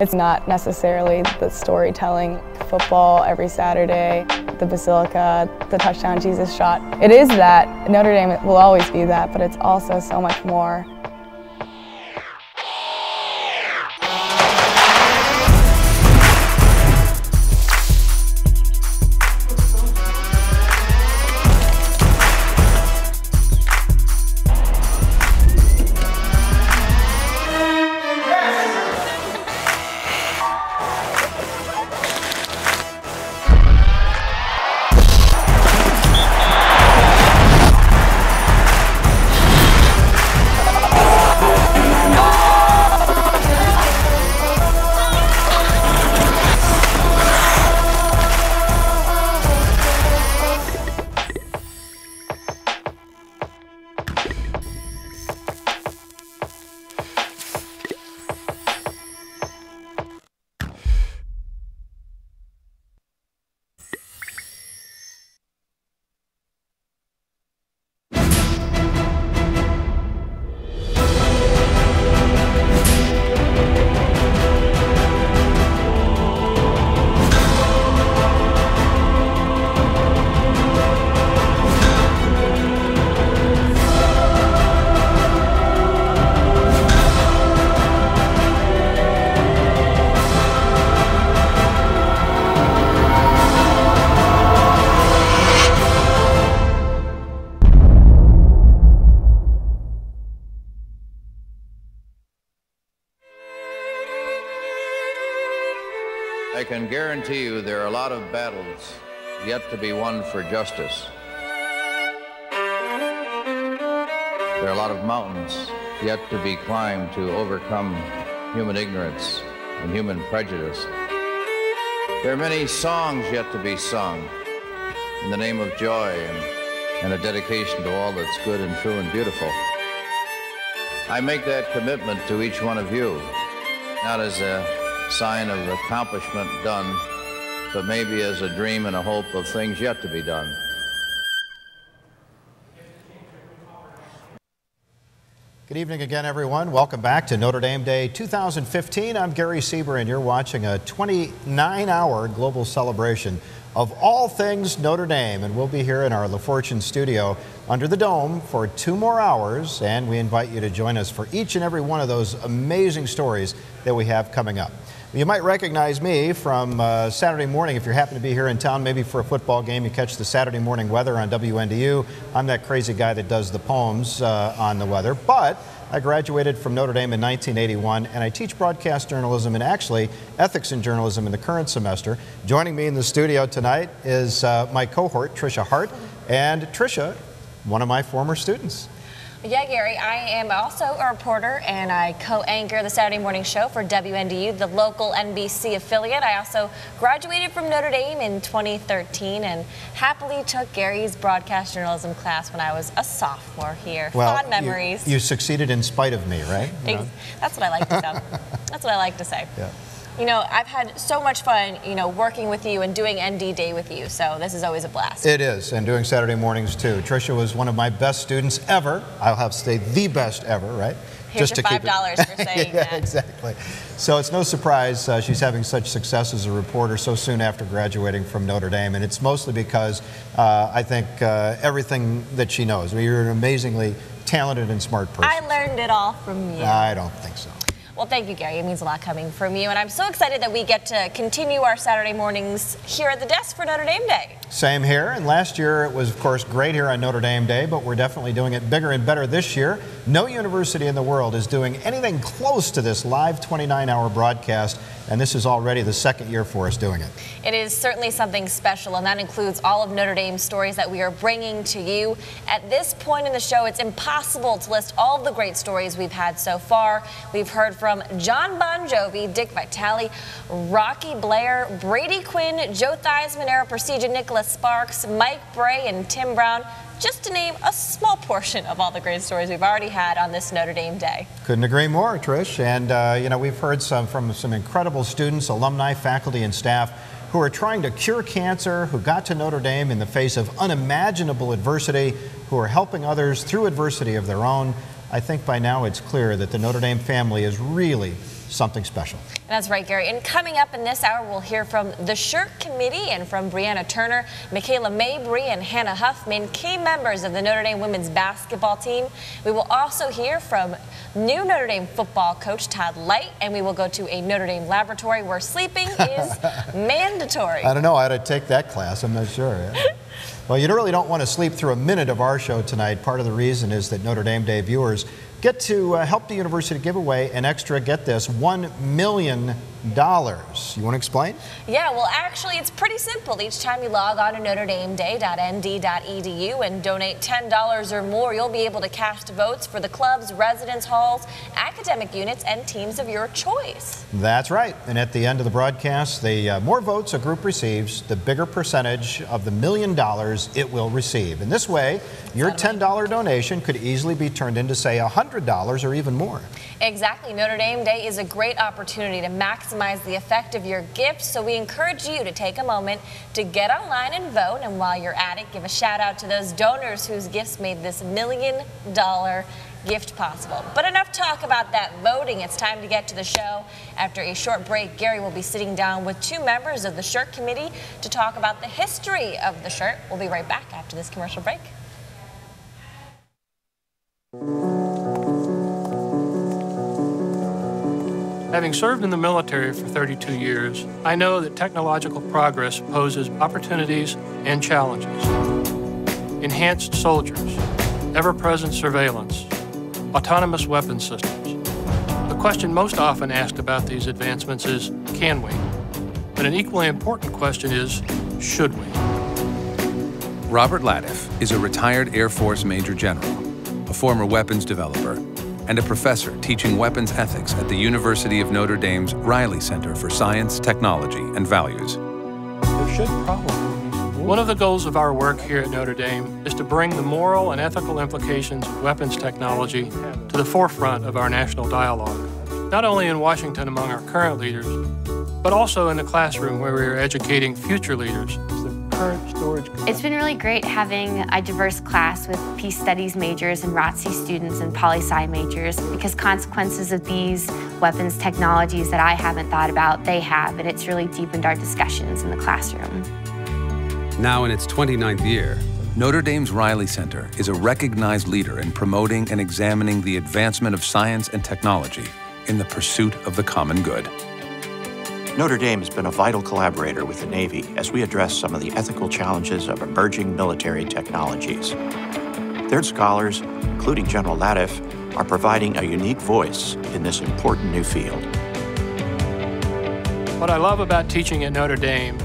It's not necessarily the storytelling, football every Saturday, the Basilica, the touchdown Jesus shot. It is that. Notre Dame will always be that, but it's also so much more. I can guarantee you there are a lot of battles yet to be won for justice. There are a lot of mountains yet to be climbed to overcome human ignorance and human prejudice. There are many songs yet to be sung in the name of joy and a dedication to all that's good and true and beautiful. I make that commitment to each one of you, not as a sign of accomplishment done, but maybe as a dream and a hope of things yet to be done. Good evening again, everyone. Welcome back to Notre Dame Day 2015. I'm Gary Sieber, and you're watching a 29-hour global celebration of all things Notre Dame. And we'll be here in our La Fortune studio under the dome for 2 more hours, and we invite you to join us for each and every one of those amazing stories that we have coming up. You might recognize me from Saturday morning if you happen to be here in town, maybe for a football game. You catch the Saturday morning weather on WNDU. I'm that crazy guy that does the poems on the weather. But I graduated from Notre Dame in 1981, and I teach broadcast journalism and actually ethics in journalism in the current semester. Joining me in the studio tonight is my cohort, Tricia Hart. And Tricia, one of my former students. Yeah, Gary, I am also a reporter, and I co-anchor the Saturday morning show for WNDU, the local NBC affiliate. I also graduated from Notre Dame in 2013 and happily took Gary's broadcast journalism class when I was a sophomore here. Well, fond memories. You succeeded in spite of me, right? That's what I like to say. That's what I like to say. Yeah. You know, I've had so much fun, you know, working with you and doing ND Day with you, so this is always a blast. It is, and doing Saturday mornings too. Tricia was one of my best students ever. I'll have to say the best ever, right? Here's just your $5 for saying yeah, that. Exactly. So it's no surprise she's having such success as a reporter so soon after graduating from Notre Dame, and it's mostly because I think everything that she knows. I mean, you're an amazingly talented and smart person. I learned it all from you. I don't think so. Well, thank you, Gary. It means a lot coming from you, and I'm so excited that we get to continue our Saturday mornings here at the desk for Notre Dame Day. Same here, and last year it was, of course, great here on Notre Dame Day, but we're definitely doing it bigger and better this year. No university in the world is doing anything close to this live 29-hour broadcast, and this is already the second year for us doing it. It is certainly something special, and that includes all of Notre Dame's stories that we are bringing to you. At this point in the show, it's impossible to list all of the great stories we've had so far. We've heard from John Bon Jovi, Dick Vitale, Rocky Blair, Brady Quinn, Joe Theismann, Era Persija, Nicholas Sparks, Mike Bray, and Tim Brown, just to name a small portion of all the great stories we've already had on this Notre Dame Day. Couldn't agree more, Trish. And, you know, we've heard from some incredible students, alumni, faculty, and staff who are trying to cure cancer, who got to Notre Dame in the face of unimaginable adversity, who are helping others through adversity of their own. I think by now it's clear that the Notre Dame family is really something special. That's right, Gary. And coming up in this hour, we'll hear from the Shirt Committee and from Brianna Turner, Michaela Mabry, and Hannah Huffman, key members of the Notre Dame women's basketball team. We will also hear from new Notre Dame football coach Todd Light, and we will go to a Notre Dame laboratory where sleeping is mandatory. I don't know. I ought to take that class. I'm not sure. Yeah. Well, you really don't want to sleep through a minute of our show tonight. Part of the reason is that Notre Dame Day viewers get to help the university give away an extra, get this, $1 million. You want to explain? Yeah, well, actually, it's pretty simple. Each time you log on to NotreDameDay.nd.edu and donate $10 or more, you'll be able to cast votes for the clubs, residence halls, academic units, and teams of your choice. That's right. And at the end of the broadcast, the more votes a group receives, the bigger percentage of the $1 million it will receive. In this way, your $10 donation could easily be turned into, say, $100 or even more. Exactly. Notre Dame Day is a great opportunity to maximize the effect of your gifts, so we encourage you to take a moment to get online and vote. And while you're at it, give a shout out to those donors whose gifts made this $1 million gift possible. But enough talk about that voting. It's time to get to the show. After a short break, Gary will be sitting down with two members of the Shirt Committee to talk about the history of the shirt. We'll be right back after this commercial break. Having served in the military for 32 years, I know that technological progress poses opportunities and challenges. Enhanced soldiers, ever-present surveillance, autonomous weapon systems. The question most often asked about these advancements is, can we? But an equally important question is, should we? Robert Latiff is a retired Air Force Major General, a former weapons developer, and a professor teaching weapons ethics at the University of Notre Dame's Riley Center for Science, Technology, and Values. There should probably. One of the goals of our work here at Notre Dame is to bring the moral and ethical implications of weapons technology to the forefront of our national dialogue, not only in Washington among our current leaders, but also in the classroom where we are educating future leaders. It's been really great having a diverse class with peace studies majors and ROTC students and poli-sci majors, because consequences of these weapons technologies that I haven't thought about, they have, and it's really deepened our discussions in the classroom. Now in its 29th year, Notre Dame's Riley Center is a recognized leader in promoting and examining the advancement of science and technology in the pursuit of the common good. Notre Dame has been a vital collaborator with the Navy as we address some of the ethical challenges of emerging military technologies. Their scholars, including General Latiff, are providing a unique voice in this important new field. What I love about teaching at Notre Dame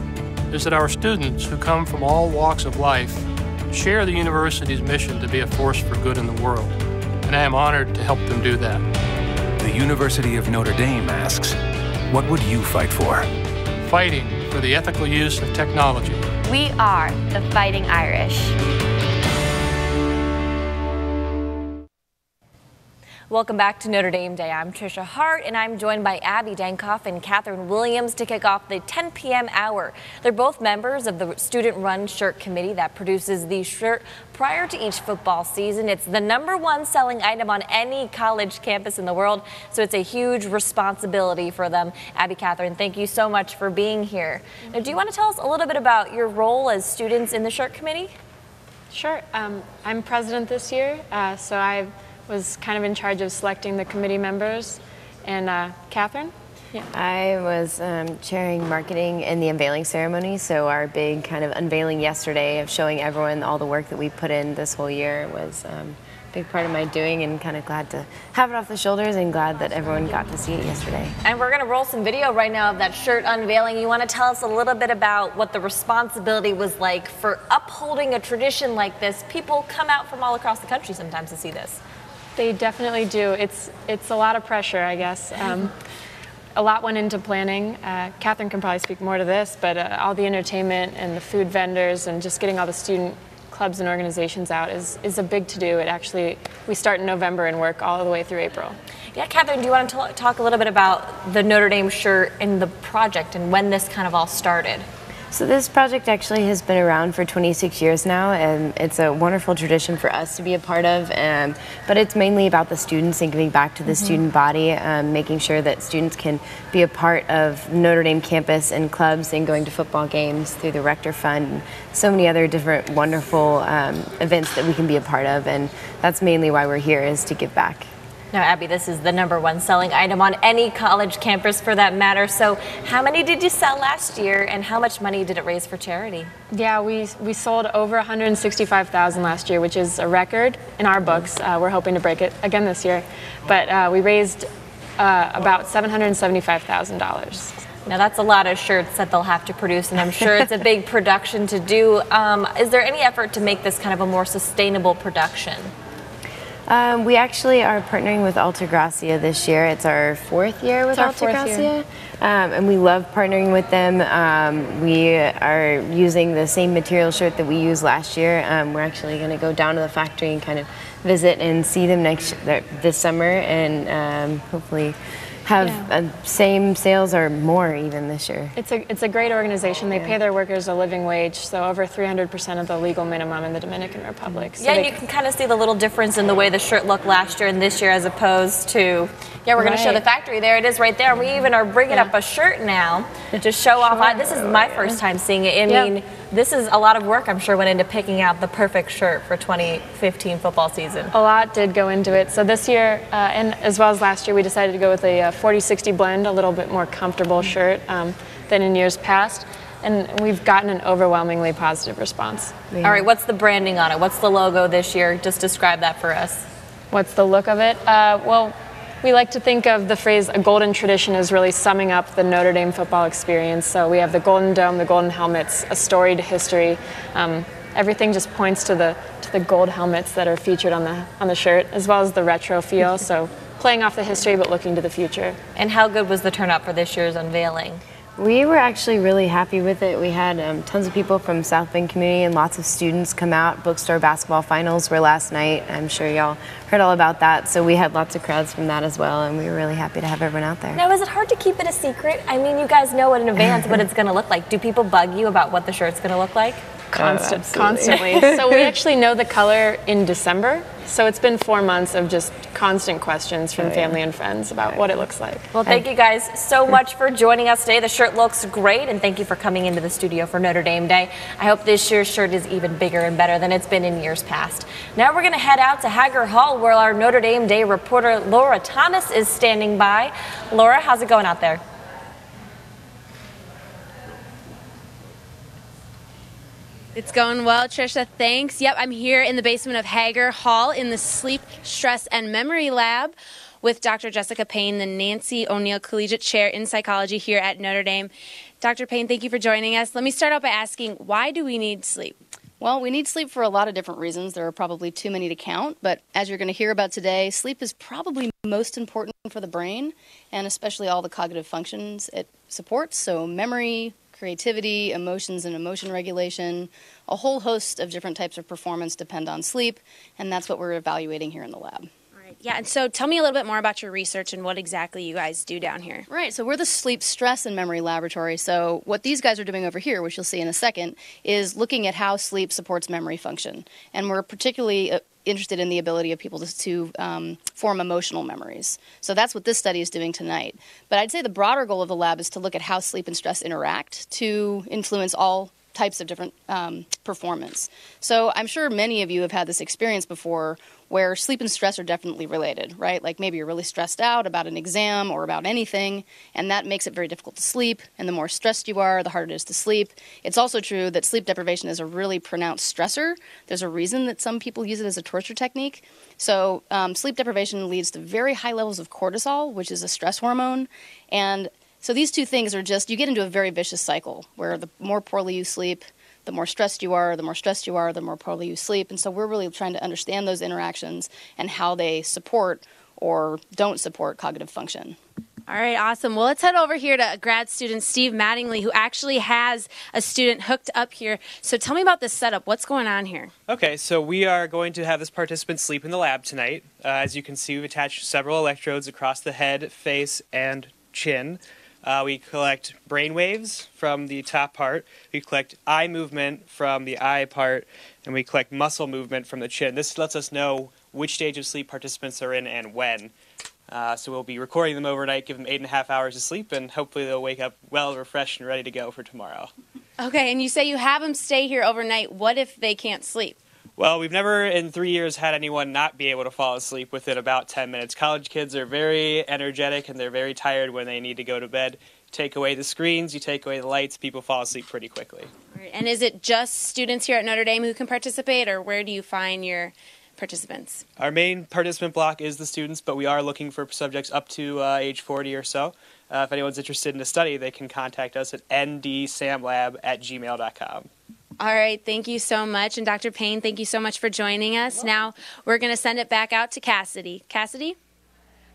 is that our students, who come from all walks of life, share the university's mission to be a force for good in the world, and I am honored to help them do that. The University of Notre Dame asks, what would you fight for? Fighting for the ethical use of technology. We are the Fighting Irish. Welcome back to Notre Dame Day. I'm Tricia Hart, and I'm joined by Abby Dankoff and Catherine Williams to kick off the 10 p.m. hour. They're both members of the student-run shirt committee that produces the shirt prior to each football season. It's the #1 selling item on any college campus in the world, so it's a huge responsibility for them. Abby, Catherine, thank you so much for being here. Now, do you want to tell us a little bit about your role as students in the shirt committee? Sure. I'm president this year, so I was kind of in charge of selecting the committee members. And Catherine? Yeah. I was chairing marketing in the unveiling ceremony, so our big kind of unveiling yesterday of showing everyone all the work that we put in this whole year was a big part of my doing, and kind of glad to have it off the shoulders and glad that everyone got to see it yesterday. And we're going to roll some video right now of that shirt unveiling. You want to tell us a little bit about what the responsibility was like for upholding a tradition like this? People come out from all across the country sometimes to see this. They definitely do. It's a lot of pressure, I guess. A lot went into planning. Catherine can probably speak more to this, but all the entertainment and the food vendors and just getting all the student clubs and organizations out is a big to-do. We start in November and work all the way through April. Yeah, Catherine, do you want to talk a little bit about the Notre Dame shirt and the project and when this kind of all started? So this project actually has been around for 26 years now, and it's a wonderful tradition for us to be a part of, but it's mainly about the students and giving back to the student body, making sure that students can be a part of Notre Dame campus and clubs and going to football games through the Rector Fund and so many other different wonderful events that we can be a part of, and that's mainly why we're here, is to give back. Now, Abby, this is the #1 selling item on any college campus for that matter. So how many did you sell last year, and how much money did it raise for charity? Yeah, we sold over 165,000 last year, which is a record in our books. We're hoping to break it again this year. But we raised about $775,000. Now, that's a lot of shirts that they'll have to produce, and I'm sure it's a big production to do. Is there any effort to make this kind of a more sustainable production? We actually are partnering with Alta Gracia this year. It's our 4th year with Alta Gracia, and we love partnering with them. We are using the same material shirt that we used last year. We're actually going to go down to the factory and kind of visit and see them this summer, and hopefully have same sales or more even this year. It's a great organization. They pay their workers a living wage, so over 300% of the legal minimum in the Dominican Republic. So yeah, and you can kind of see the little difference in the way the shirt looked last year and this year as opposed to, we're going to show the factory. There it is right there. We even are bringing up a shirt now to show off. This is my first time seeing it. I mean, this is a lot of work, I'm sure, went into picking out the perfect shirt for 2015 football season. A lot did go into it. So this year, and as well as last year, we decided to go with a 40-60 blend, a little bit more comfortable shirt than in years past. And we've gotten an overwhelmingly positive response. All right, what's the branding on it? What's the logo this year? Just describe that for us. What's the look of it? Well, we like to think of the phrase "a golden tradition" as really summing up the Notre Dame football experience. So we have the golden dome, the golden helmets, a storied history. Everything just points to the gold helmets that are featured on the shirt, as well as the retro feel. So playing off the history but looking to the future. And how good was the turnout for this year's unveiling? We were actually really happy with it. We had tons of people from South Bend community and lots of students come out. Bookstore basketball finals were last night. I'm sure y'all heard all about that. So we had lots of crowds from that as well, and we were really happy to have everyone out there. Now, is it hard to keep it a secret? I mean, you guys know in advance what it's going to look like. Do people bug you about what the shirt's going to look like? Constantly. So we actually know the color in December. So it's been 4 months of just constant questions from family and friends about what it looks like. Well, thank you guys so much for joining us today. The shirt looks great, and thank you for coming into the studio for Notre Dame Day. I hope this year's shirt is even bigger and better than it's been in years past. Now we're going to head out to Hager Hall, where our Notre Dame Day reporter Laura Thomas is standing by. Laura, how's it going out there? It's going well, Trisha. Thanks. Yep, I'm here in the basement of Hager Hall in the Sleep, Stress, and Memory Lab with Dr. Jessica Payne, the Nancy O'Neill Collegiate Chair in Psychology here at Notre Dame. Dr. Payne, thank you for joining us. Let me start out by asking, why do we need sleep? Well, we need sleep for a lot of different reasons. There are probably too many to count, but as you're going to hear about today, sleep is probably most important for the brain, and especially all the cognitive functions it supports, so memory, creativity, emotions and emotion regulation, a whole host of different types of performance depend on sleep, and that's what we're evaluating here in the lab. Yeah, and so tell me a little bit more about your research and what exactly you guys do down here. Right, so we're the Sleep, Stress, and Memory Laboratory. So what these guys are doing over here, which you'll see in a second, is looking at how sleep supports memory function. And we're particularly interested in the ability of people to form emotional memories. So that's what this study is doing tonight. But I'd say the broader goal of the lab is to look at how sleep and stress interact to influence all types of different performance. So I'm sure many of you have had this experience before where sleep and stress are definitely related, right? Like maybe you're really stressed out about an exam or about anything, and that makes it very difficult to sleep, and the more stressed you are, the harder it is to sleep. It's also true that sleep deprivation is a really pronounced stressor. There's a reason that some people use it as a torture technique. So sleep deprivation leads to very high levels of cortisol, which is a stress hormone, and so these two things are just, you get into a very vicious cycle where the more poorly you sleep, the more stressed you are, the more stressed you are, the more poorly you sleep. And so we're really trying to understand those interactions and how they support or don't support cognitive function. All right, awesome. Well, let's head over here to grad student Steve Mattingly, who actually has a student hooked up here. So tell me about this setup. What's going on here? Okay, so we are going to have this participant sleep in the lab tonight. As you can see, we've attached several electrodes across the head, face, and chin. We collect brain waves from the top part, we collect eye movement from the eye part, and we collect muscle movement from the chin. This lets us know which stage of sleep participants are in and when. So we'll be recording them overnight, give them 8.5 hours of sleep, and hopefully they'll wake up well refreshed and ready to go for tomorrow. Okay, and you say you have them stay here overnight. What if they can't sleep? Well, we've never in 3 years had anyone not be able to fall asleep within about 10 minutes. College kids are very energetic and they're very tired when they need to go to bed. Take away the screens, you take away the lights, people fall asleep pretty quickly. Right. And is it just students here at Notre Dame who can participate, or where do you find your participants? Our main participant block is the students, but we are looking for subjects up to age 40 or so. If anyone's interested in a study, they can contact us at ndsamlab@gmail.com. All right, thank you so much. And Dr. Payne, thank you so much for joining us. Now we're going to send it back out to Cassidy. Cassidy?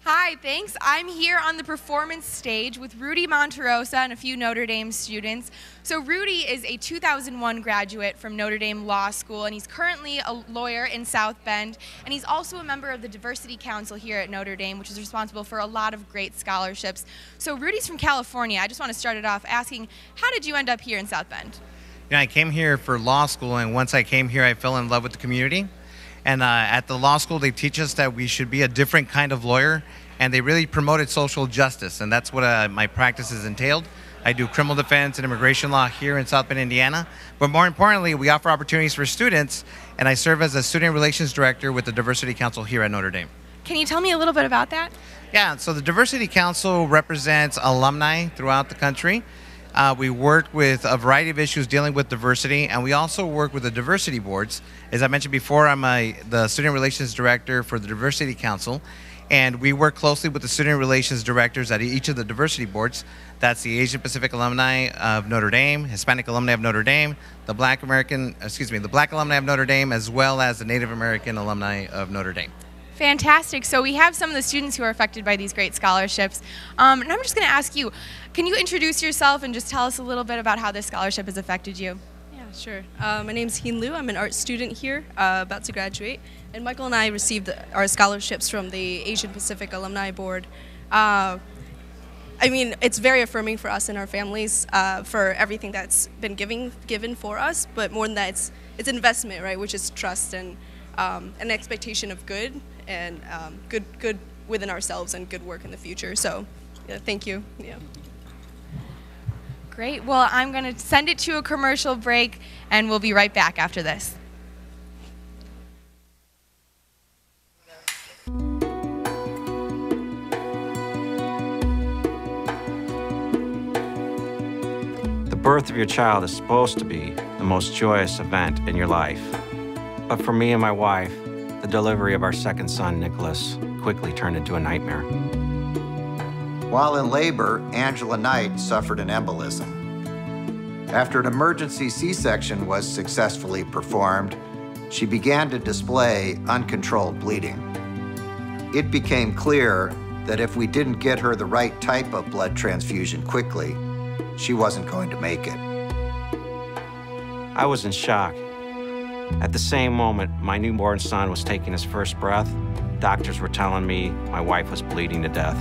Hi, thanks. I'm here on the performance stage with Rudy Monterosa and a few Notre Dame students. So Rudy is a 2001 graduate from Notre Dame Law School, and he's currently a lawyer in South Bend, and he's also a member of the Diversity Council here at Notre Dame, which is responsible for a lot of great scholarships. So Rudy's from California. I just want to start it off asking, how did you end up here in South Bend? I came here for law school, and once I came here, I fell in love with the community. And at the law school, they teach us that we should be a different kind of lawyer, and they really promoted social justice, and that's what my practice has entailed. I do criminal defense and immigration law here in South Bend, Indiana. But more importantly, we offer opportunities for students, and I serve as a student relations director with the Diversity Council here at Notre Dame. Can you tell me a little bit about that? Yeah, so the Diversity Council represents alumni throughout the country. We work with a variety of issues dealing with diversity, and we also work with the diversity boards. As I mentioned before, I'm the student relations director for the Diversity Council, and we work closely with the student relations directors at each of the diversity boards. That's the Asian Pacific Alumni of Notre Dame, Hispanic Alumni of Notre Dame, the Black Alumni of Notre Dame, as well as the Native American Alumni of Notre Dame. Fantastic. So we have some of the students who are affected by these great scholarships. And I'm just going to ask you, can you introduce yourself and just tell us a little bit about how this scholarship has affected you? Yeah, sure. My name's Heen Liu. I'm an art student here, about to graduate. And Michael and I received our scholarships from the Asian Pacific Alumni Board. I mean, it's very affirming for us and our families for everything that's been given for us. But more than that, it's investment, right, which is trust and an expectation of good and good within ourselves and good work in the future. So, yeah, thank you. Yeah. Great. Well, I'm going to send it to a commercial break, and we'll be right back after this. The birth of your child is supposed to be the most joyous event in your life. But for me and my wife, the delivery of our second son, Nicholas, quickly turned into a nightmare. While in labor, Angela Knight suffered an embolism. After an emergency C-section was successfully performed, she began to display uncontrolled bleeding. It became clear that if we didn't get her the right type of blood transfusion quickly, she wasn't going to make it. I was in shock. At the same moment my newborn son was taking his first breath, doctors were telling me my wife was bleeding to death.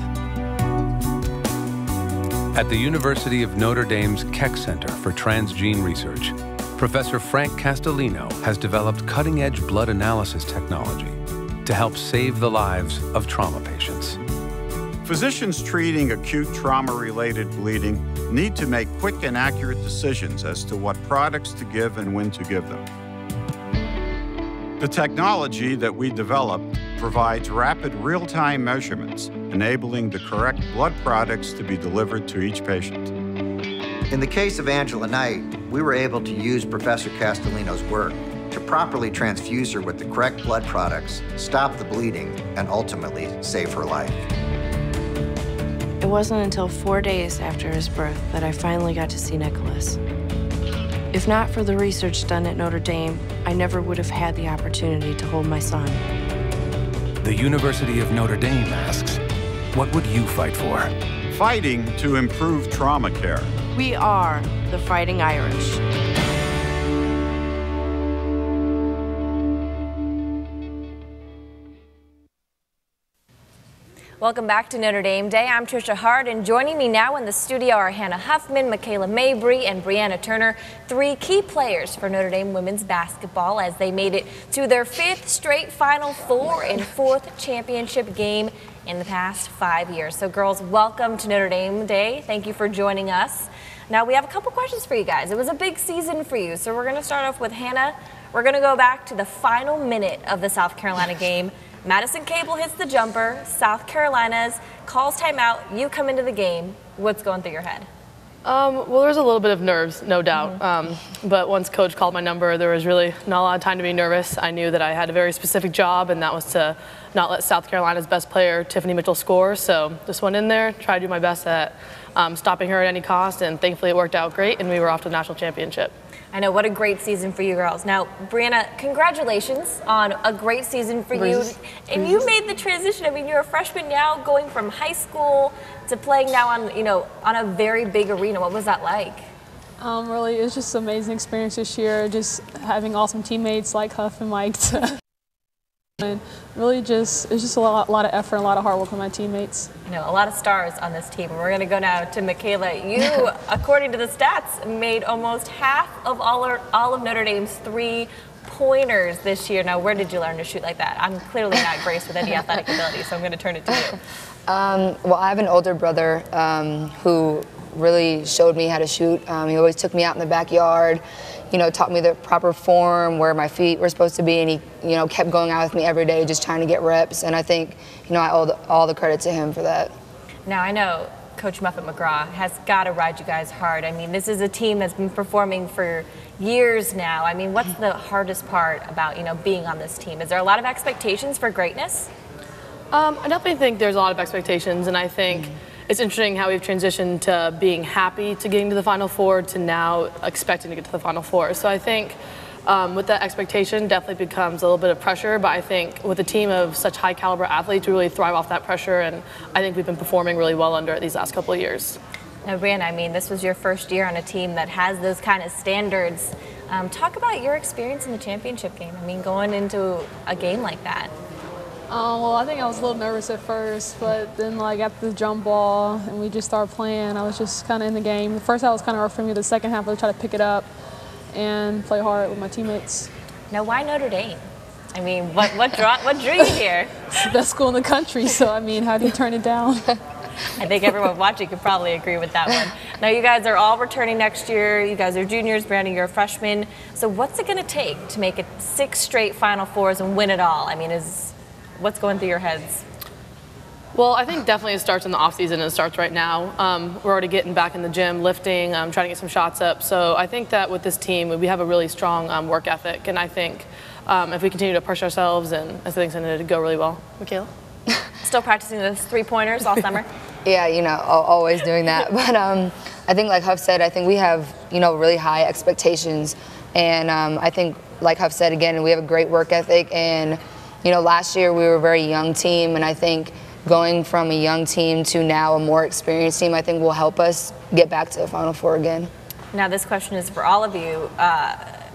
At the University of Notre Dame's Keck Center for Transgene Research, Professor Frank Castellino has developed cutting-edge blood analysis technology to help save the lives of trauma patients. Physicians treating acute trauma-related bleeding need to make quick and accurate decisions as to what products to give and when to give them. The technology that we developed provides rapid real-time measurements, enabling the correct blood products to be delivered to each patient. In the case of Angela Knight, we were able to use Professor Castellino's work to properly transfuse her with the correct blood products, stop the bleeding, and ultimately save her life. It wasn't until 4 days after his birth that I finally got to see Nicholas. If not for the research done at Notre Dame, I never would have had the opportunity to hold my son. The University of Notre Dame asks, what would you fight for? Fighting to improve trauma care. We are the Fighting Irish. Welcome back to Notre Dame Day. I'm Trisha Hart, and joining me now in the studio are Hannah Huffman, Michaela Mabry, and Brianna Turner, three key players for Notre Dame women's basketball as they made it to their 5th straight Final Four and 4th championship game in the past 5 years. So girls, welcome to Notre Dame Day. Thank you for joining us. Now we have a couple questions for you guys. It was a big season for you, so we're going to start off with Hannah. We're going to go back to the final minute of the South Carolina game. Madison Cable hits the jumper, South Carolina's calls timeout, you come into the game. What's going through your head? Well, there's a little bit of nerves, no doubt. But once Coach called my number, there was really not a lot of time to be nervous. I knew that I had a very specific job, and that was to not let South Carolina's best player, Tiffany Mitchell, score. So just went in there, tried to do my best at stopping her at any cost, and thankfully it worked out great, and we were off to the national championship. I know, what a great season for you girls. Now, Brianna, congratulations on a great season for you. And you made the transition. I mean, you're a freshman now, going from high school to playing now on, on a very big arena. What was that like? Really, it was just an amazing experience this year, just having awesome teammates like Huff and Mike. And really it's just a lot of effort and a lot of hard work from my teammates. A lot of stars on this team. We're going to go now to Michaela. You, according to the stats, made almost half of all of Notre Dame's 3-pointers this year. Now, where did you learn to shoot like that? I'm clearly not graced with any athletic ability, so I'm going to turn it to you. Well, I have an older brother who really showed me how to shoot. He always took me out in the backyard, taught me the proper form, where my feet were supposed to be, and he, kept going out with me every day, just trying to get reps. And I think, I owe all the credit to him for that. Now, I know Coach Muffet McGraw has got to ride you guys hard. I mean, this is a team that's been performing for years now. I mean, what's the hardest part about, being on this team? Is there a lot of expectations for greatness? I definitely think there's a lot of expectations, and I think it's interesting how we've transitioned to being happy to getting to the Final Four to now expecting to get to the Final Four. So I think with that expectation definitely becomes a little bit of pressure, but I think with a team of such high caliber athletes, we really thrive off that pressure, and I think we've been performing really well under it these last couple of years. Now, Brianna, I mean, this was your first year on a team that has those kind of standards. Talk about your experience in the championship game. I mean, going into a game like that. Well, I think I was a little nervous at first, but then after the jump ball and we just started playing, I was just kind of in the game. The first half was kind of rough for me. The second half I tried to pick it up and play hard with my teammates. Now, why Notre Dame? I mean, what drew you here? It's the best school in the country, so I mean, how do you turn it down? I think everyone watching could probably agree with that one. Now, you guys are all returning next year. You guys are juniors. Brianna, you're a freshman. So what's it going to take to make it 6 straight Final Fours and win it all? I mean, what's going through your heads? Well, I think definitely it starts in the off-season, and it starts right now. We're already getting back in the gym, lifting, trying to get some shots up. So I think that with this team, we have a really strong work ethic, and I think if we continue to push ourselves, and I think it's going to go really well. Michaela? Still practicing those 3-pointers all summer? Yeah, always doing that. But I think, like Huff said, I think we have, really high expectations. And I think, like Huff said, again, we have a great work ethic. And last year we were a very young team, and I think going from a young team to now a more experienced team, I think will help us get back to the Final Four again. Now, this question is for all of you.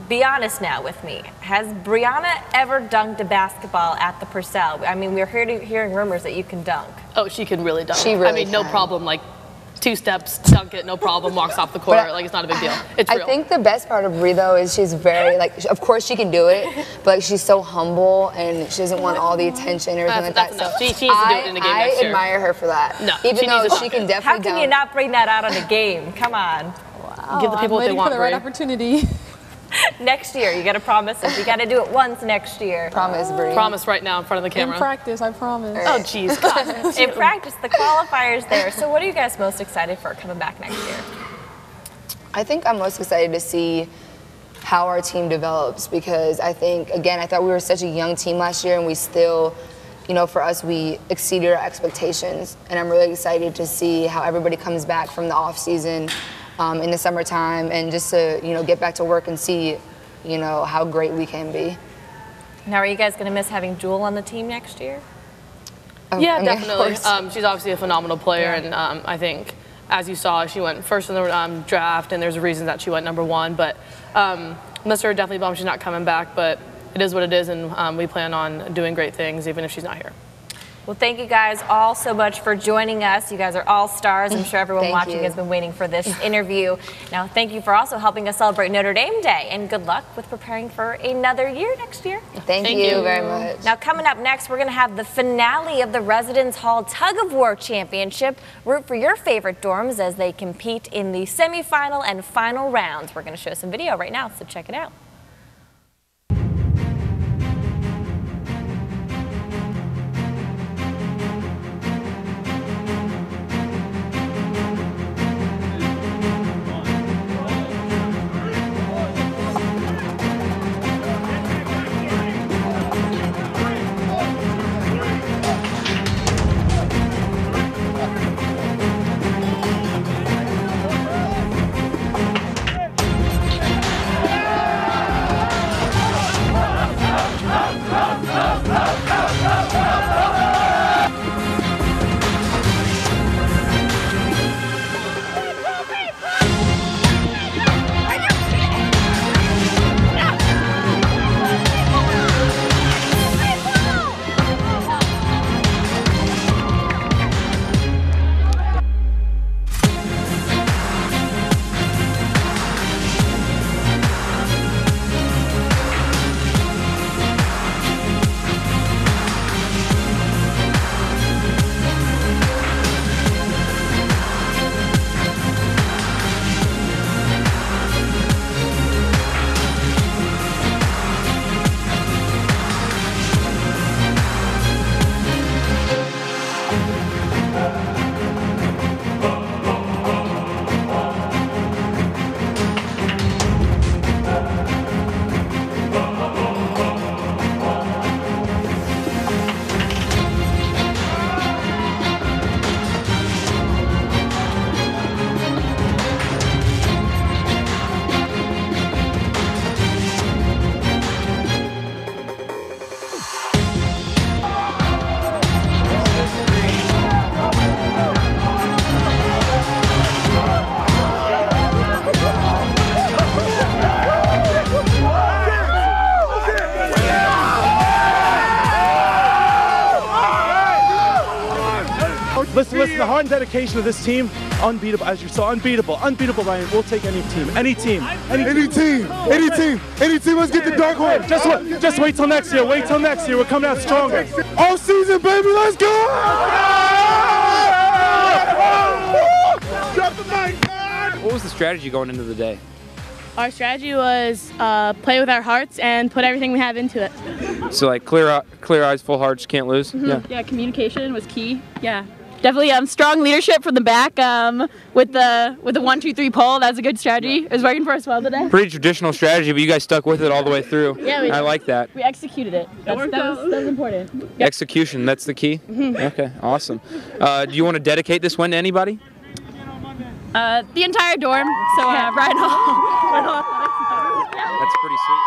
Be honest now with me. Has Brianna ever dunked a basketball at the Purcell? I mean, we're hearing rumors that you can dunk. Oh, she can really dunk. She really can. No problem. 2 steps, dunk it, no problem, walks off the court. It's not a big deal. It's real. I think the best part of Bri, though, is she's very, of course she can do it, but she's so humble and she doesn't want all the attention or anything like that. Enough. She needs to do it in the game next year. I admire her for that. No, even though she can definitely dunk. How can you not bring that out on the game? Come on. Wow, give the people what they want, for the right opportunity. Next year, you got to promise us. You got to do it once next year. Promise, Bri. Promise right now in front of the camera. In practice, I promise. Oh, jeez. God. In practice, the qualifier's there. So what are you guys most excited for coming back next year? I think I'm most excited to see how our team develops, because I think, again, I thought we were such a young team last year, and we still, for us, we exceeded our expectations. And I'm really excited to see how everybody comes back from the off season in the summertime, and just to get back to work and see how great we can be. Now, are you guys going to miss having Jewel on the team next year? Yeah, definitely. She's obviously a phenomenal player, and I think, as you saw, she went first in the draft, and there's a reason that she went #1. But miss her, definitely bummed she's not coming back, but it is what it is, and we plan on doing great things even if she's not here. Well, thank you guys all so much for joining us. You guys are all stars. I'm sure everyone Thank watching you. has been waiting for this interview. Now, thank you for also helping us celebrate Notre Dame Day, and good luck with preparing for another year next year. Thank you very much. Now, coming up next, we're going to have the finale of the Residence Hall Tug of War Championship. Root for your favorite dorms as they compete in the semifinal and final rounds. We're going to show some video right now, so check it out. Listen, the heart and dedication of this team, unbeatable, as you saw, unbeatable, Ryan. We'll take any team, any team. Let's get the dark horse. Just wait till next year. We're coming out stronger. All season, baby, let's go! Drop the mic, man! What was the strategy going into the day? Our strategy was play with our hearts and put everything we have into it. So like clear eyes, full hearts, can't lose. Yeah, communication was key. Yeah. Definitely strong leadership from the back with the 1-2-3 pull. That's a good strategy. It was working for us well today. Pretty traditional strategy, but you guys stuck with it all the way through. Yeah, we did. I like that. We executed it. That was important. Yep. Execution, that's the key? Okay, awesome. Do you want to dedicate this one to anybody? The entire dorm, so Ryan Hall. That's pretty sweet.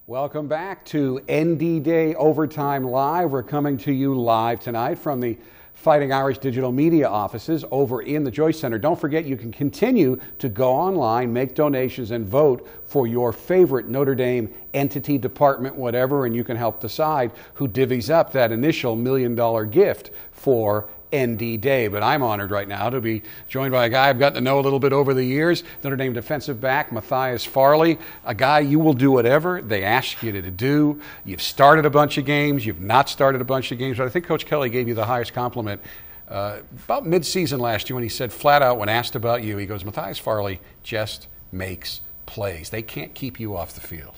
Welcome back to ND Day Overtime Live. We're coming to you live tonight from the Fighting Irish Digital Media offices over in the Joyce Center. Don't forget, you can continue to go online, make donations, and vote for your favorite Notre Dame entity, department, whatever, and you can help decide who divvies up that initial $1 million gift for ND Day. But I'm honored right now to be joined by a guy I've gotten to know a little bit over the years, Notre Dame defensive back Matthias Farley, a guy you will do whatever they ask you to do. You've started a bunch of games, you've not started a bunch of games, but I think Coach Kelly gave you the highest compliment about mid-season last year when he said flat out when asked about you, he goes, Matthias Farley just makes plays. They can't keep you off the field.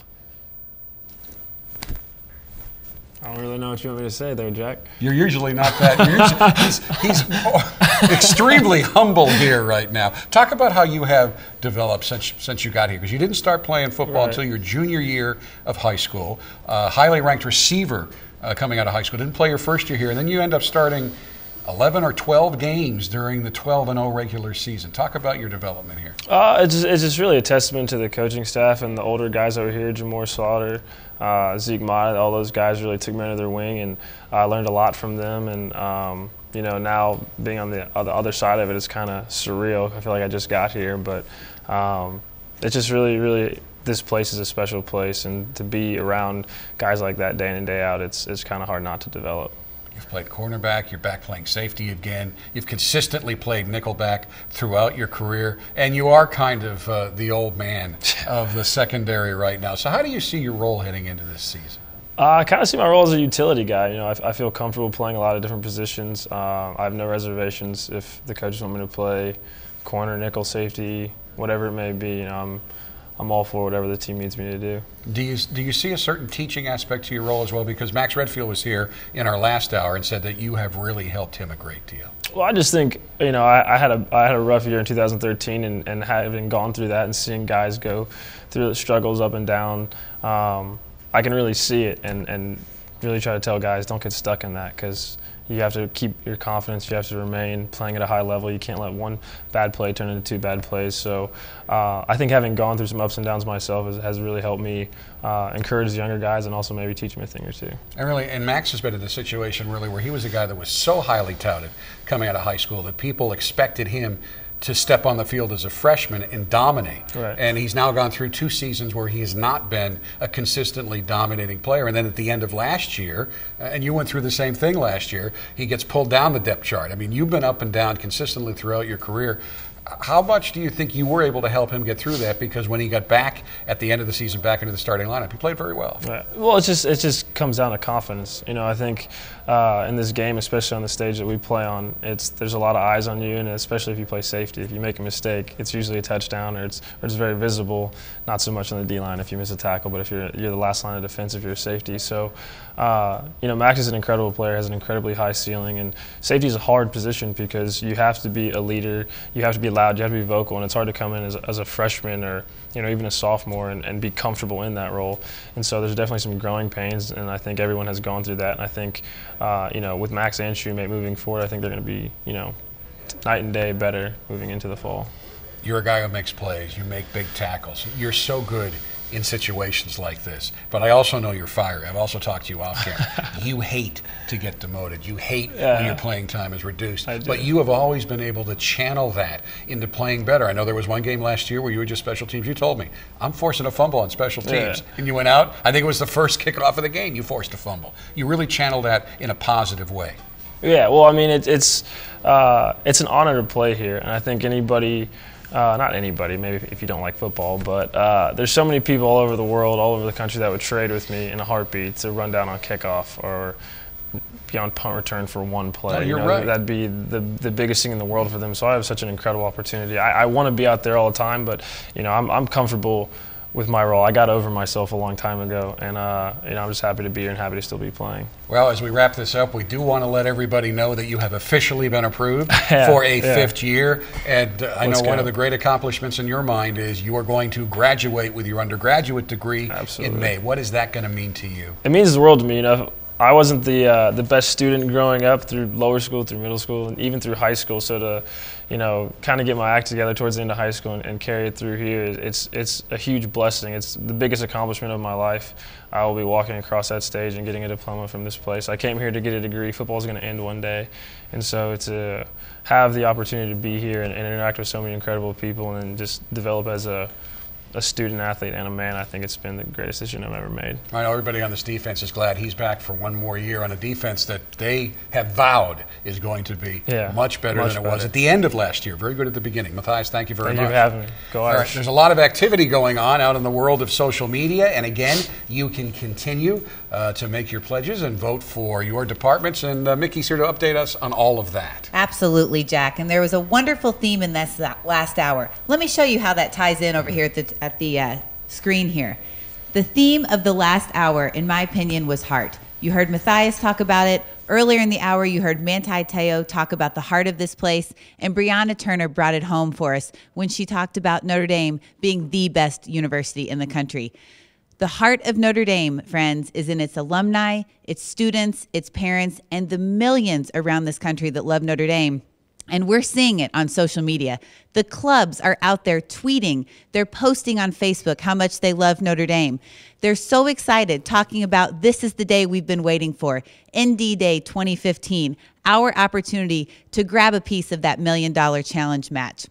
I don't really know what you want me to say there, Jack. You're usually not that. He's extremely humble here right now. Talk about how you have developed since you got here, because you didn't start playing football until your junior year of high school. Highly ranked receiver coming out of high school. Didn't play your first year here, and then you end up starting 11 or 12 games during the 12-0 regular season. Talk about your development here. It's just really a testament to the coaching staff and the older guys over here, Jamore Slaughter, Zeke Mott, all those guys really took me under their wing, and I learned a lot from them. And you know, now being on the other side of it is kind of surreal. I feel like I just got here, but it's just really this place is a special place, and to be around guys like that day in and day out, it's kind of hard not to develop. You've played cornerback, you're back playing safety again. You've consistently played nickelback throughout your career, and you are kind of the old man of the secondary right now. So how do you see your role heading into this season? I kind of see my role as a utility guy. You know, I feel comfortable playing a lot of different positions. I have no reservations if the coaches want me to play corner, nickel, safety, whatever it may be. You know, I'm all for whatever the team needs me to do. Do you see a certain teaching aspect to your role as well? Because Max Redfield was here in our last hour and said that you have really helped him a great deal. Well, I just think, you know, I had a rough year in 2013, and having gone through that and seeing guys go through the struggles up and down, I can really see it and really try to tell guys don't get stuck in that, because you have to keep your confidence. You have to remain playing at a high level. You can't let one bad play turn into two bad plays. So I think having gone through some ups and downs myself has really helped me encourage the younger guys and also maybe teach them a thing or two. And Max has been in a situation really where he was a guy that was so highly touted coming out of high school that people expected him to step on the field as a freshman and dominate. Right. And he's now gone through 2 seasons where he has not been a consistently dominating player. And then at the end of last year, and you went through the same thing last year, he gets pulled down the depth chart. I mean, you've been up and down consistently throughout your career. How much do you think you were able to help him get through that? Because when he got back at the end of the season, back into the starting lineup, he played very well. Right. Well, it just comes down to confidence. You know, I think in this game, especially on the stage that we play on, there's a lot of eyes on you, and especially if you play safety. If you make a mistake, it's usually a touchdown, or it's very visible. Not so much on the D-line if you miss a tackle, but if you're the last line of defense, if you're a safety. So, you know, Max is an incredible player, has an incredibly high ceiling, and safety is a hard position because you have to be a leader, you have to be loud, you have to be vocal, and it's hard to come in as a freshman or, you know, even a sophomore and be comfortable in that role. And so there's definitely some growing pains, and I think everyone has gone through that. And I think, you know, with Max and Shoemate moving forward, I think they're going to be, you know, night and day better moving into the fall. You're a guy who makes plays, you make big tackles. You're so good in situations like this. But I also know you're fiery. I've also talked to you off camera. You hate to get demoted. You hate when your playing time is reduced. But you have always been able to channel that into playing better. I know there was one game last year where you were just special teams. You told me, I'm forcing a fumble on special teams. And you went out, I think it was the first kickoff of the game, you forced a fumble. You really channeled that in a positive way. Yeah, well, I mean, it's an honor to play here. And I think anybody, not anybody, maybe if you don't like football, but there's so many people all over the world, all over the country that would trade with me in a heartbeat to run down on kickoff or be on punt return for one play. Oh, you're you know, right. That'd be the biggest thing in the world for them. So I have such an incredible opportunity. I want to be out there all the time, but you know, I'm comfortable with my role. I got over myself a long time ago, and you know, I'm just happy to be here and happy to still be playing. Well, as we wrap this up, we do want to let everybody know that you have officially been approved for a 5th year. And I know one of the great accomplishments in your mind is you are going to graduate with your undergraduate degree in May. What is that going to mean to you? It means the world to me. You know, I wasn't the best student growing up through lower school, through middle school, and even through high school. So to, you know, kind of get my act together towards the end of high school and carry it through here, it's a huge blessing. It's the biggest accomplishment of my life. I will be walking across that stage and getting a diploma from this place. I came here to get a degree. Football is going to end one day. And so to have the opportunity to be here and interact with so many incredible people and just develop as a student athlete and a man, I think it's been the greatest decision I've ever made. I know everybody on this defense is glad he's back for one more year on a defense that they have vowed is going to be much better than it was at the end of last year. Very good at the beginning. Matthias, thank you very much. Thank you for having me. Go Irish. All right, there's a lot of activity going on out in the world of social media, and again, you can continue to make your pledges and vote for your departments, and Mickey's here to update us on all of that. Absolutely, Jack, and there was a wonderful theme in this last hour. Let me show you how that ties in over here at the screen here. The theme of the last hour, in my opinion, was heart. You heard Matthias talk about it. Earlier in the hour, you heard Manti Te'o talk about the heart of this place, and Brianna Turner brought it home for us when she talked about Notre Dame being the best university in the country. The heart of Notre Dame, friends, is in its alumni, its students, its parents, and the millions around this country that love Notre Dame. And we're seeing it on social media. The clubs are out there tweeting. They're posting on Facebook how much they love Notre Dame. They're so excited, talking about this is the day we've been waiting for, ND Day 2015, our opportunity to grab a piece of that $1 million challenge match.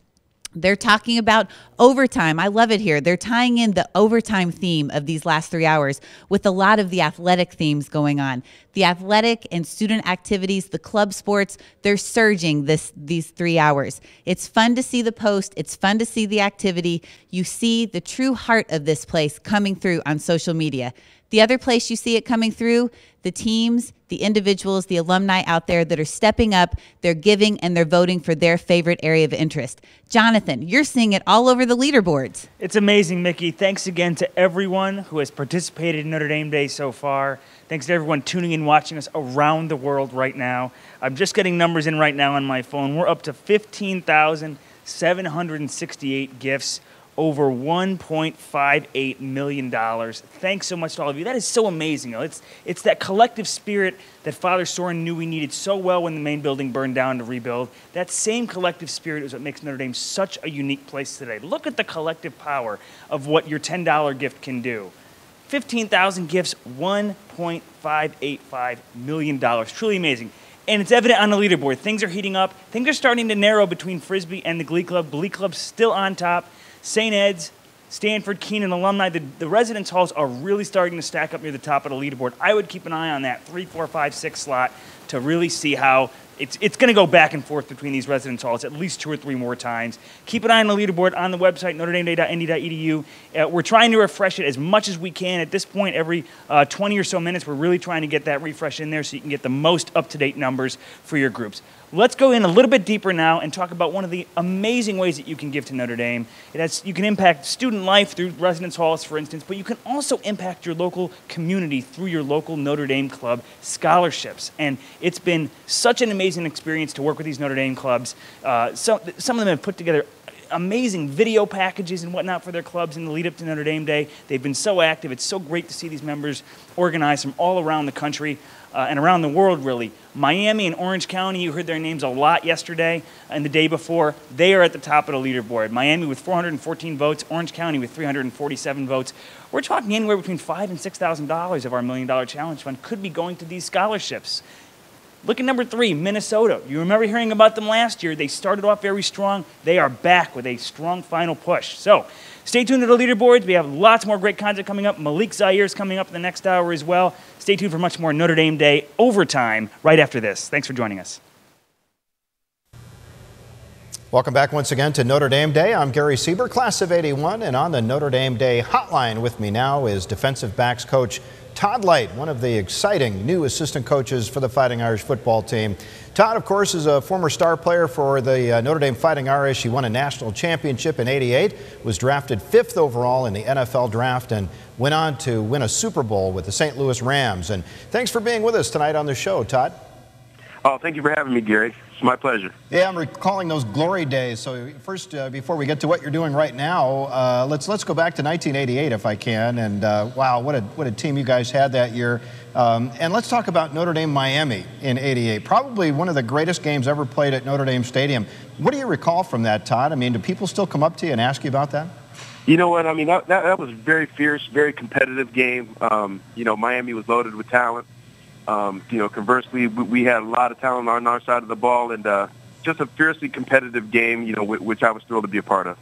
They're talking about overtime. I love it here. They're tying in the overtime theme of these last 3 hours with a lot of the athletic themes going on. The athletic and student activities, the club sports, they're surging these 3 hours. It's fun to see the post. It's fun to see the activity. You see the true heart of this place coming through on social media. The other place you see it coming through, the teams, the individuals, the alumni out there that are stepping up, they're giving, and they're voting for their favorite area of interest. Jonathan, you're seeing it all over the leaderboards. It's amazing, Mickey. Thanks again to everyone who has participated in Notre Dame Day so far. Thanks to everyone tuning in, watching us around the world right now. I'm just getting numbers in right now on my phone. We're up to 15,768 gifts. Over $1.58 million. Thanks so much to all of you. That is so amazing. It's that collective spirit that Father Soren knew we needed so well when the main building burned down to rebuild. That same collective spirit is what makes Notre Dame such a unique place today. Look at the collective power of what your $10 gift can do. 15,000 gifts, $1.585 million. Truly amazing. And it's evident on the leaderboard. Things are heating up. Things are starting to narrow between Frisbee and the Glee Club. Glee Club's still on top. St. Ed's, Stanford, Keenan alumni, the residence halls are really starting to stack up near the top of the leaderboard. I would keep an eye on that 3, 4, 5, 6 slot to really see how it's going to go back and forth between these residence halls at least 2 or 3 more times. Keep an eye on the leaderboard on the website, NotreDameDay.ND.edu. We're trying to refresh it as much as we can. At this point, every 20 or so minutes, we're really trying to get that refresh in there so you can get the most up-to-date numbers for your groups. Let's go in a little bit deeper now and talk about one of the amazing ways that you can give to Notre Dame. You can impact student life through residence halls, for instance, but you can also impact your local community through your local Notre Dame Club scholarships. And it's been such an amazing experience to work with these Notre Dame clubs. Some of them have put together amazing video packages and whatnot for their clubs in the lead up to Notre Dame Day. They've been so active. It's so great to see these members organized from all around the country and around the world, really. Miami and Orange County, you heard their names a lot yesterday and the day before. They are at the top of the leaderboard. Miami with 414 votes, Orange County with 347 votes. We're talking anywhere between $5,000 and $6,000 of our $1 Million Challenge Fund could be going to these scholarships. Look at number 3, Minnesota. You remember hearing about them last year. They started off very strong. They are back with a strong final push. So stay tuned to the leaderboards. We have lots more great content coming up. Malik Zaire is coming up in the next hour as well. Stay tuned for much more Notre Dame Day overtime right after this. Thanks for joining us. Welcome back once again to Notre Dame Day. I'm Gary Sieber, class of '81, and on the Notre Dame Day hotline with me now is defensive backs coach Todd Light, one of the exciting new assistant coaches for the Fighting Irish football team. Todd, of course, is a former star player for the Notre Dame Fighting Irish. He won a national championship in '88, was drafted 5th overall in the NFL draft, and went on to win a Super Bowl with the St. Louis Rams. And thanks for being with us tonight on the show, Todd. Oh, thank you for having me, Gary. It's my pleasure. Yeah, I'm recalling those glory days. So first, before we get to what you're doing right now, let's go back to 1988 if I can. And wow, what a team you guys had that year. And let's talk about Notre Dame Miami in '88. Probably one of the greatest games ever played at Notre Dame Stadium. What do you recall from that, Todd? I mean, do people still come up to you and ask you about that? You know what? I mean, that was a very fierce, very competitive game. You know, Miami was loaded with talent. You know, conversely, we had a lot of talent on our side of the ball, and just a fiercely competitive game, you know, which I was thrilled to be a part of.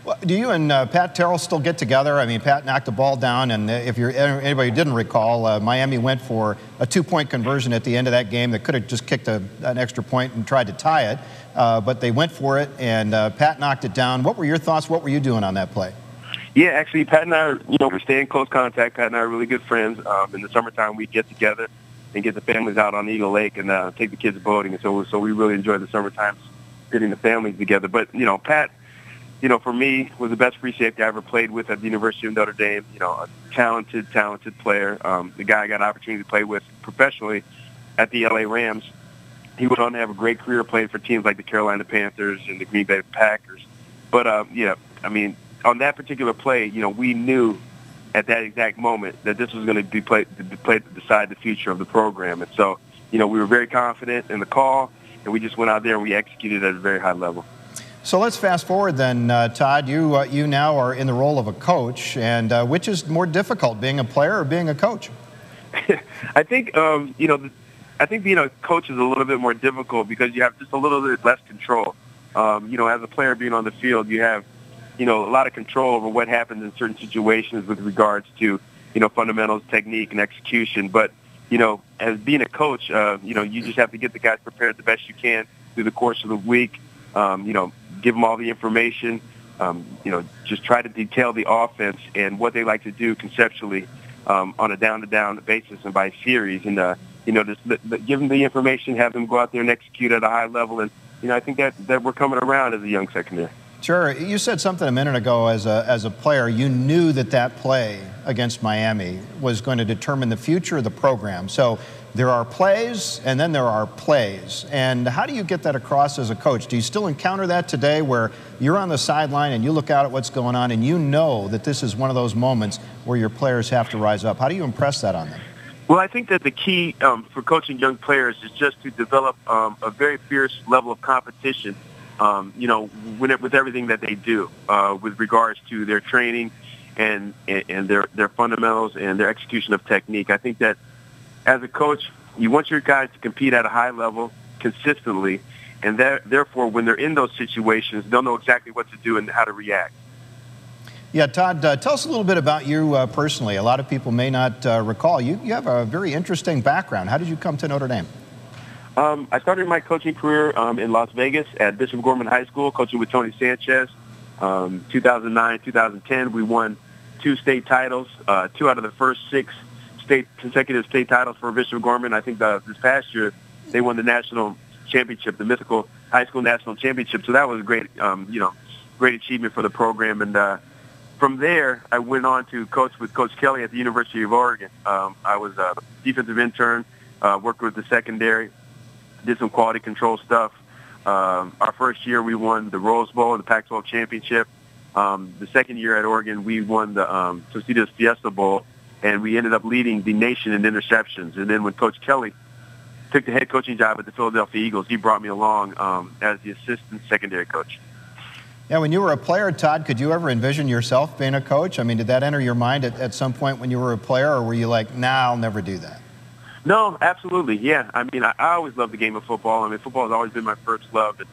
Well, do you and Pat Terrell still get together? I mean, Pat knocked the ball down, and if anybody who didn't recall, Miami went for a 2-point conversion at the end of that game that could have just kicked an extra point and tried to tie it, but they went for it, and Pat knocked it down. What were your thoughts? What were you doing on that play? Yeah, actually, Pat and I, we stay in close contact. Pat and I are really good friends. In the summertime, we get together and get the families out on Eagle Lake and take the kids boating. And so we really enjoy the summertime getting the families together. But, you know, Pat, you know, for me, was the best free safety I ever played with at the University of Notre Dame. You know, a talented player. The guy I got an opportunity to play with professionally at the LA Rams. He went on to have a great career playing for teams like the Carolina Panthers and the Green Bay Packers. But, yeah, I mean, on that particular play, you know, we knew at that exact moment that this was going to be played to decide the future of the program. And so, you know, we were very confident in the call, and we just went out there and we executed at a very high level. So let's fast forward then, Todd. You now are in the role of a coach, and which is more difficult, being a player or being a coach? I think, you know, I think being a coach is a little bit more difficult because you have just a little bit less control. as a player being on the field, you have, a lot of control over what happens in certain situations with regards to, fundamentals, technique, and execution. But, as being a coach, you just have to get the guys prepared the best you can through the course of the week. Give them all the information. Just try to detail the offense and what they like to do conceptually on a down-to-down basis and by series. And, just give them the information, have them go out there and execute at a high level. And, I think that we're coming around as a young secondary. Sure. You said something a minute ago as a player. You knew that play against Miami was going to determine the future of the program. So there are plays and then there are plays. And how do you get that across as a coach? Do you still encounter that today where you're on the sideline and you look out at what's going on and you know that this is one of those moments where your players have to rise up? How do you impress that on them? Well, I think that the key for coaching young players is just to develop a very fierce level of competition, with everything that they do with regards to their training and their fundamentals and their execution of technique. I think that as a coach, you want your guys to compete at a high level consistently, and therefore when they're in those situations, they'll know exactly what to do and how to react. Yeah, Todd, tell us a little bit about you personally. A lot of people may not recall. You have a very interesting background. How did you come to Notre Dame? I started my coaching career in Las Vegas at Bishop Gorman High School, coaching with Tony Sanchez. 2009, 2010, we won 2 state titles, 2 out of the first 6 consecutive state titles for Bishop Gorman. I think this past year they won the national championship, the mythical high school national championship. So that was a great, great achievement for the program. And from there, I went on to coach with Coach Kelly at the University of Oregon. I was a defensive intern, worked with the secondary, did some quality control stuff. Our first year, we won the Rose Bowl and the Pac-12 championship. The second year at Oregon, we won the Tostitos Fiesta Bowl, and we ended up leading the nation in interceptions. And then when Coach Kelly took the head coaching job at the Philadelphia Eagles, he brought me along as the assistant secondary coach. Yeah, when you were a player, Todd, could you ever envision yourself being a coach? I mean, did that enter your mind at some point when you were a player, or were you like, nah, I'll never do that? No, absolutely, yeah. I mean, I always loved the game of football. I mean, football has always been my first love. And,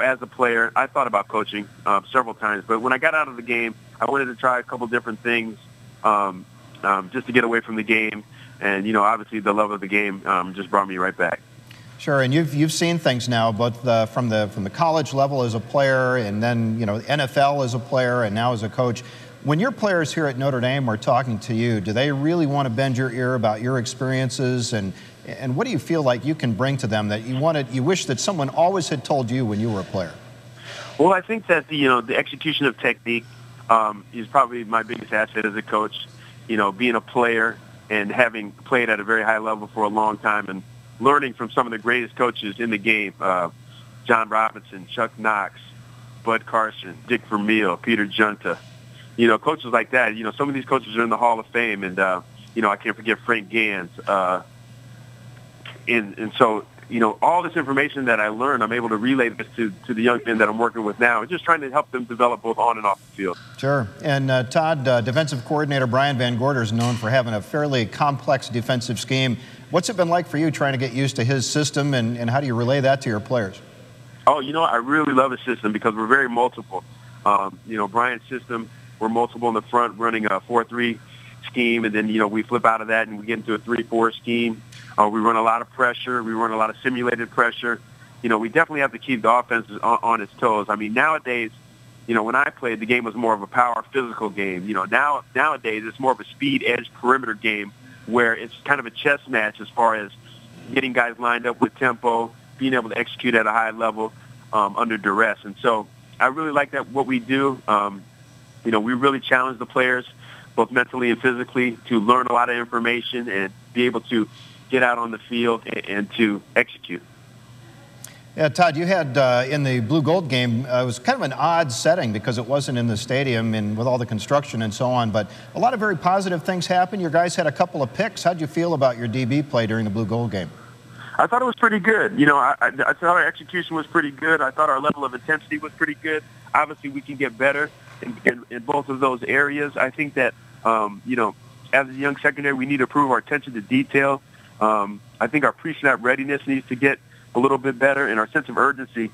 as a player, I thought about coaching several times. But when I got out of the game, I wanted to try a couple different things just to get away from the game. And, obviously the love of the game just brought me right back. Sure, and you've seen things now, both from the college level as a player, and then NFL as a player, and now as a coach. When your players here at Notre Dame are talking to you, do they really want to bend your ear about your experiences, and what do you feel like you can bring to them that you wish that someone always had told you when you were a player? Well, I think that the execution of technique is probably my biggest asset as a coach. Being a player and having played at a very high level for a long time and learning from some of the greatest coaches in the game, John Robinson, Chuck Knox, Bud Carson, Dick Vermeil, Peter Junta, coaches like that. Some of these coaches are in the Hall of Fame, and, I can't forget Frank Gans. And so, all this information that I learned, I'm able to relay this to the young men that I'm working with now, and just trying to help them develop both on and off the field. Sure. And Todd, defensive coordinator Brian Van Gorder is known for having a fairly complex defensive scheme. What's it been like for you trying to get used to his system, and how do you relay that to your players? Oh, I really love his system because we're very multiple. Brian's system, we're multiple in the front, running a 4-3 scheme, and then, we flip out of that and we get into a 3-4 scheme. We run a lot of pressure. We run a lot of simulated pressure. We definitely have to keep the offense on its toes. I mean, nowadays, when I played, the game was more of a power physical game. Nowadays, it's more of a speed edge perimeter game where it's kind of a chess match as far as getting guys lined up with tempo, being able to execute at a high level under duress. And so I really like that what we do. We really challenge the players, both mentally and physically, to learn a lot of information and be able to get out on the field and to execute. Yeah, Todd, you had in the blue-gold game, it was kind of an odd setting because it wasn't in the stadium and with all the construction and so on, but a lot of very positive things happened. Your guys had a couple of picks. How'd you feel about your DB play during the blue-gold game? I thought it was pretty good. I thought our execution was pretty good. I thought our level of intensity was pretty good. Obviously, we can get better in both of those areas. I think that, as a young secondary, we need to improve our attention to detail. I think our pre-snap readiness needs to get a little bit better, and our sense of urgency,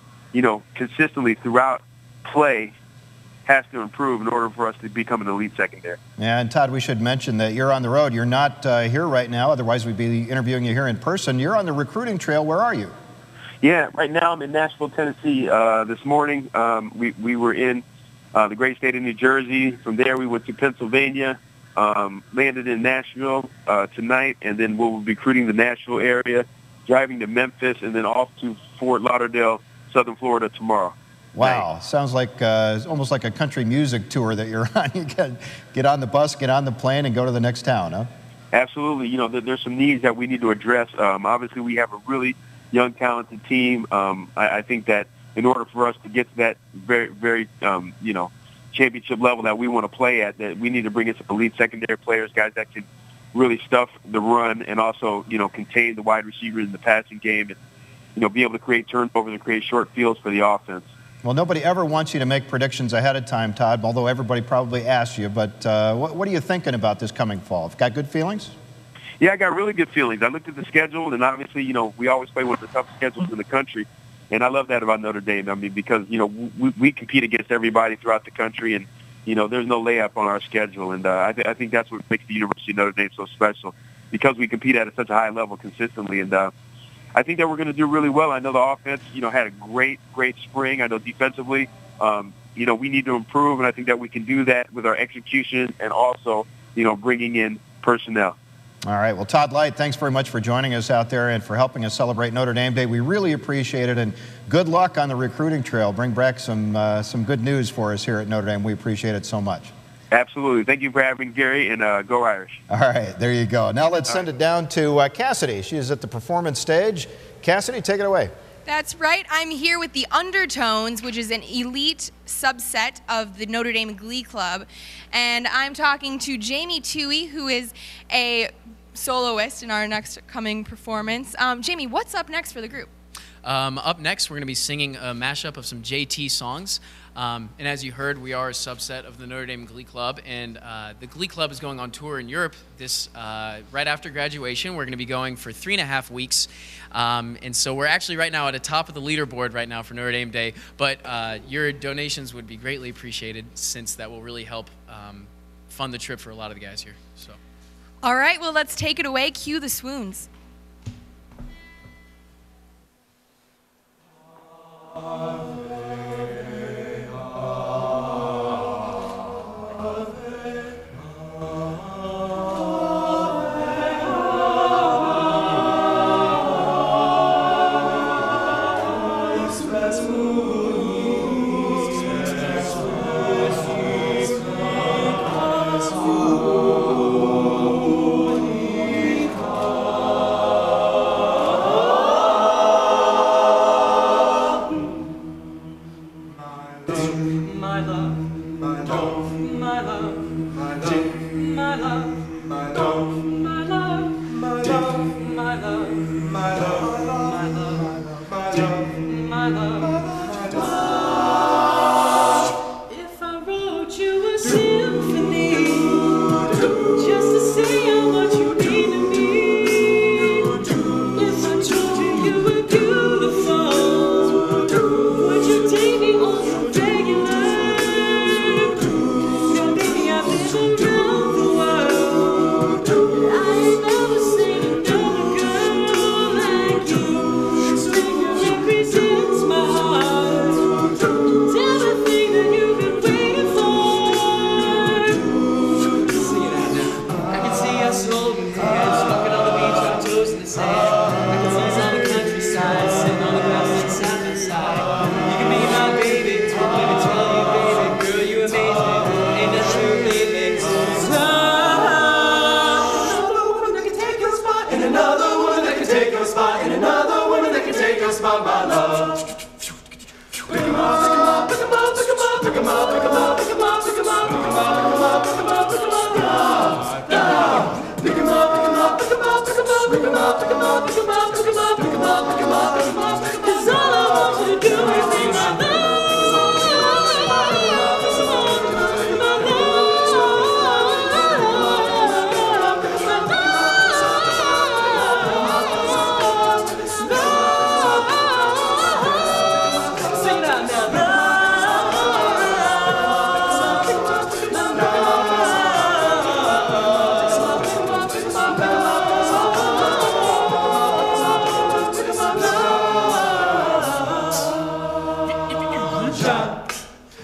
consistently throughout play has to improve in order for us to become an elite secondary. Yeah, and Todd, we should mention that you're on the road. You're not here right now, otherwise we'd be interviewing you here in person. You're on the recruiting trail. Where are you? Yeah, right now I'm in Nashville, Tennessee. This morning we were in the great state of New Jersey. From there we went to Pennsylvania, landed in Nashville tonight, and then we'll be recruiting the Nashville area, driving to Memphis, and then off to Fort Lauderdale, Southern Florida tomorrow. Wow, sounds like almost like a country music tour that you're on. You get on the bus, get on the plane, and go to the next town, huh? Absolutely. There's some needs that we need to address. Obviously, we have a really young, talented team. I think that in order for us to get to that very, very, championship level that we want to play at, that we need to bring in some elite secondary players, guys that can really stuff the run and also, contain the wide receivers in the passing game and, be able to create turnovers and create short fields for the offense. Well, nobody ever wants you to make predictions ahead of time, Todd, although everybody probably asks you. But what are you thinking about this coming fall? Got good feelings? Yeah, I got really good feelings. I looked at the schedule, and obviously, we always play one of the toughest schedules in the country. And I love that about Notre Dame. I mean, because, we compete against everybody throughout the country, and, there's no layup on our schedule. And I think that's what makes the University of Notre Dame so special, because we compete at such a high level consistently. And I think that we're going to do really well. I know the offense, had a great spring. I know defensively, we need to improve, and I think that we can do that with our execution and also, bringing in personnel. All right. Well, Todd Light, thanks very much for joining us out there and for helping us celebrate Notre Dame Day. We really appreciate it, and good luck on the recruiting trail. Bring back some good news for us here at Notre Dame. We appreciate it so much. Absolutely. Thank you for having Gary, and go Irish. All right. There you go. Now let's send it down to Cassidy. She is at the performance stage. Cassidy, take it away. That's right. I'm here with the Undertones, which is an elite subset of the Notre Dame Glee Club. And I'm talking to Jamie Toohey, who is a soloist in our next coming performance. Jamie, what's up next for the group? Up next, we're going to be singing a mashup of some JT songs. And as you heard, we are a subset of the Notre Dame Glee Club, and the Glee Club is going on tour in Europe this right after graduation. We're going to be going for 3.5 weeks, and so we're actually right now at the top of the leaderboard right now for Notre Dame Day, but your donations would be greatly appreciated, since that will really help fund the trip for a lot of the guys here. So. All right, well, let's take it away. Cue the swoons.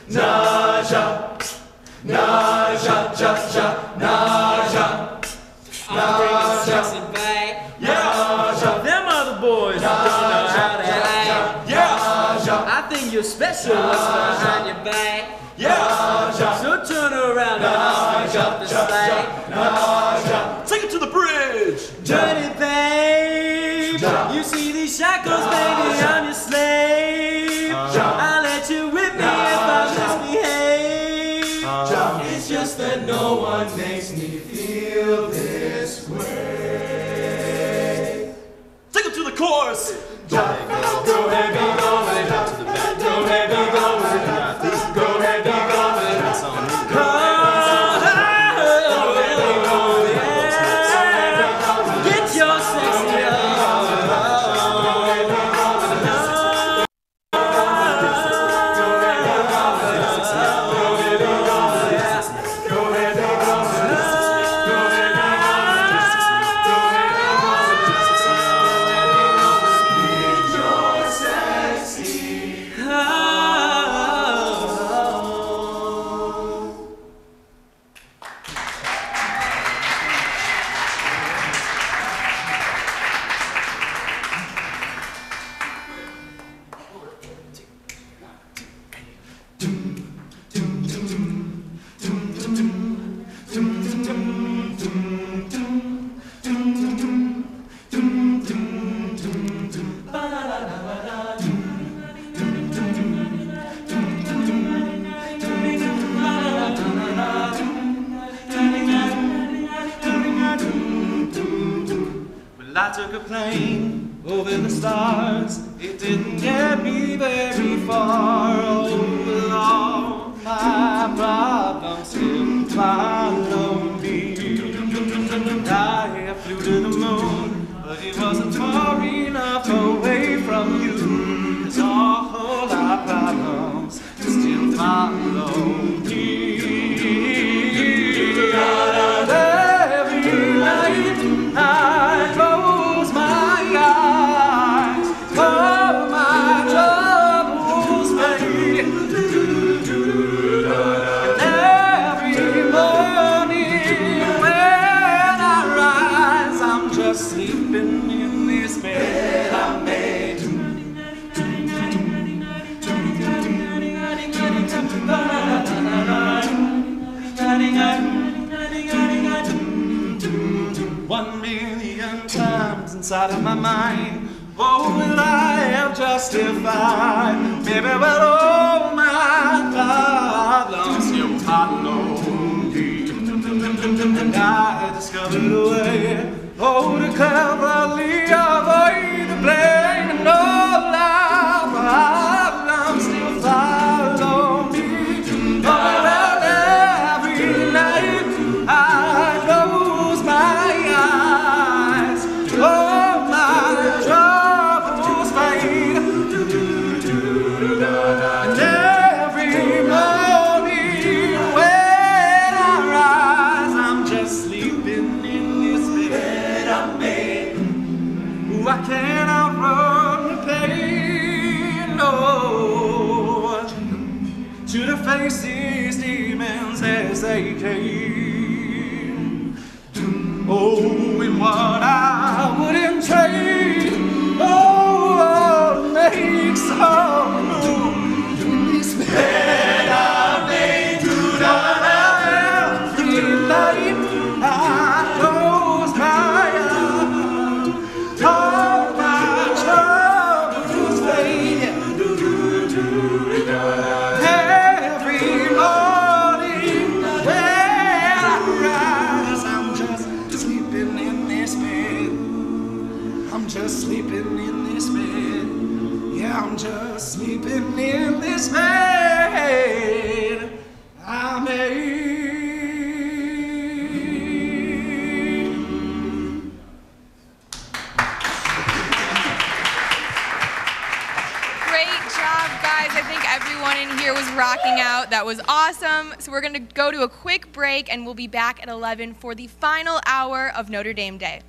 Naja, Naja, Naja, Naja. Yeah, them other boys don't know how to act. Yeah, I think you're special what's behind your back. Yeah, so turn around and I'll pick up the slack. Take it to the bridge. Dirty babe, you see these shackles, baby, I'm your slave. I'll let you whip me if I misbehave. It's just that no one makes me feel this way. Take it to the chorus. Go ahead, go ahead, go ahead. To the back. Go ahead, go ahead. Go ahead, go ahead. That's on me. Get your sexy I took a plane over the stars. It didn't get me very far. Oh, with all my problems still follow me. I flew to the moon, but it wasn't far enough away from you. 'Cause all our problems still follow me. Every night I close my eyes, all my troubles fade. And every morning when I rise, I'm just sleeping in this bed I made. One million times inside of my mind, oh, will I have justified? Maybe, well, all my problems still follow me. And I discovered a way, oh, to cleverly avoid the blame. And all our problems still follow me. Oh, well, every night I close my eyes, all my troubles fade. And every morning when I rise, I'm just sleeping in this bed I made. Ooh, I can't outrun the pain, no, to the face these demons as they came. Oh, and what I wouldn't trade, oh, makes some room. This bed I made every night I close my eyes, all my troubles fade. Every morning when I rise, I'm just sleeping in this bed. I'm just sleeping in this bed. Yeah, I'm just sleeping in this bed I made. Great job, guys. I think everyone in here was rocking out. That was awesome. So we're going to go to a quick break, and we'll be back at 11 for the final hour of Notre Dame Day.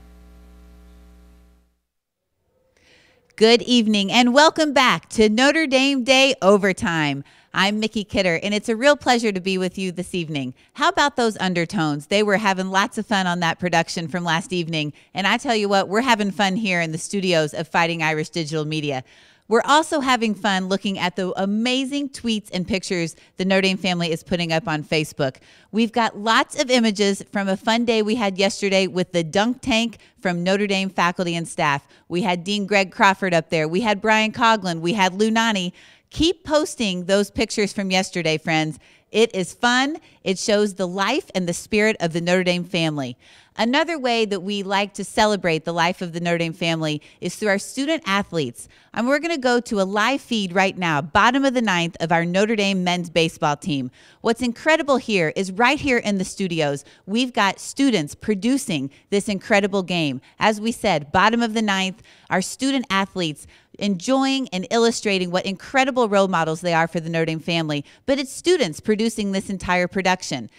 Good evening and welcome back to Notre Dame Day Overtime. I'm Mickey Kidder, and it's a real pleasure to be with you this evening. How about those undertones? They were having lots of fun on that production from last evening, and I tell you what, we're having fun here in the studios of Fighting Irish Digital Media. We're also having fun looking at the amazing tweets and pictures the Notre Dame family is putting up on Facebook. We've got lots of images from a fun day we had yesterday with the dunk tank from Notre Dame faculty and staff. We had Dean Greg Crawford up there. We had Brian Coughlin. We had Lou Nani. Keep posting those pictures from yesterday, friends. It is fun. It shows the life and the spirit of the Notre Dame family. Another way that we like to celebrate the life of the Notre Dame family is through our student athletes. And we're going to go to a live feed right now, bottom of the ninth, of our Notre Dame men's baseball team. What's incredible here is right here in the studios, we've got students producing this incredible game. As we said, bottom of the ninth, our student athletes enjoying and illustrating what incredible role models they are for the Notre Dame family, but it's students producing this entire production.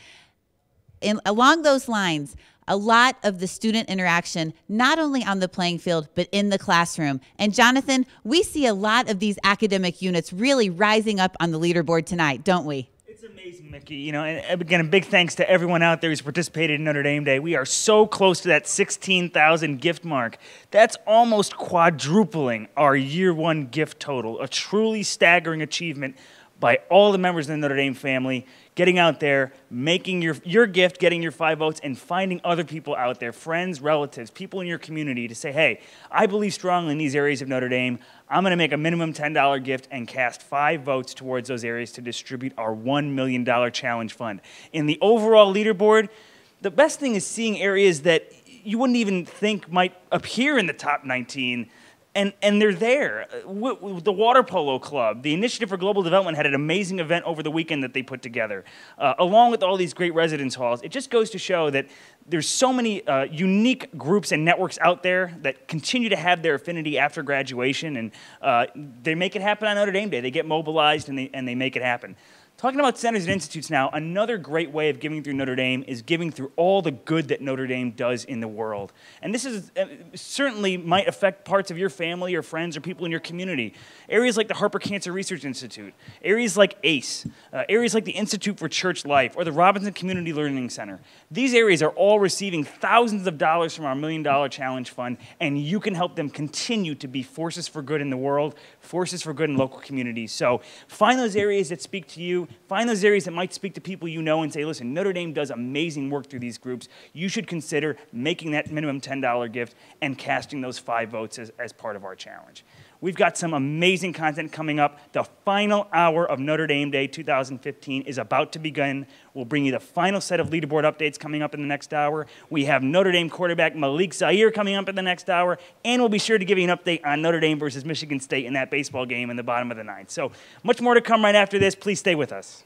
Along those lines, a lot of the student interaction, not only on the playing field, but in the classroom. And Jonathan, we see a lot of these academic units really rising up on the leaderboard tonight, don't we? It's amazing, Mickey. You know, and again, a big thanks to everyone out there who's participated in Notre Dame Day. We are so close to that 16,000 gift mark. That's almost quadrupling our year one gift total, a truly staggering achievement by all the members of the Notre Dame family, getting out there, making your gift, getting your 5 votes, and finding other people out there, friends, relatives, people in your community to say, hey, I believe strongly in these areas of Notre Dame. I'm going to make a minimum $10 gift and cast 5 votes towards those areas to distribute our $1 million challenge fund. In the overall leaderboard, the best thing is seeing areas that you wouldn't even think might appear in the top 19, and they're there. The Water Polo Club, the Initiative for Global Development had an amazing event over the weekend that they put together, along with all these great residence halls. It just goes to show that there's so many unique groups and networks out there that continue to have their affinity after graduation, and they make it happen on Notre Dame Day. They get mobilized and they make it happen. Talking about centers and institutes now, another great way of giving through Notre Dame is giving through all the good that Notre Dame does in the world. And this is certainly might affect parts of your family or friends or people in your community. Areas like the Harper Cancer Research Institute, areas like ACE, areas like the Institute for Church Life or the Robinson Community Learning Center. These areas are all receiving thousands of dollars from our $1 Million Challenge Fund, and you can help them continue to be forces for good in the world, forces for good in local communities. So find those areas that speak to you. Find those areas that might speak to people you know and say, listen, Notre Dame does amazing work through these groups. You should consider making that minimum $10 gift and casting those 5 votes as part of our challenge. We've got some amazing content coming up. The final hour of Notre Dame Day 2015 is about to begin. We'll bring you the final set of leaderboard updates coming up in the next hour. We have Notre Dame quarterback Malik Zaire coming up in the next hour, and we'll be sure to give you an update on Notre Dame versus Michigan State in that baseball game in the bottom of the ninth. So much more to come right after this. Please stay with us.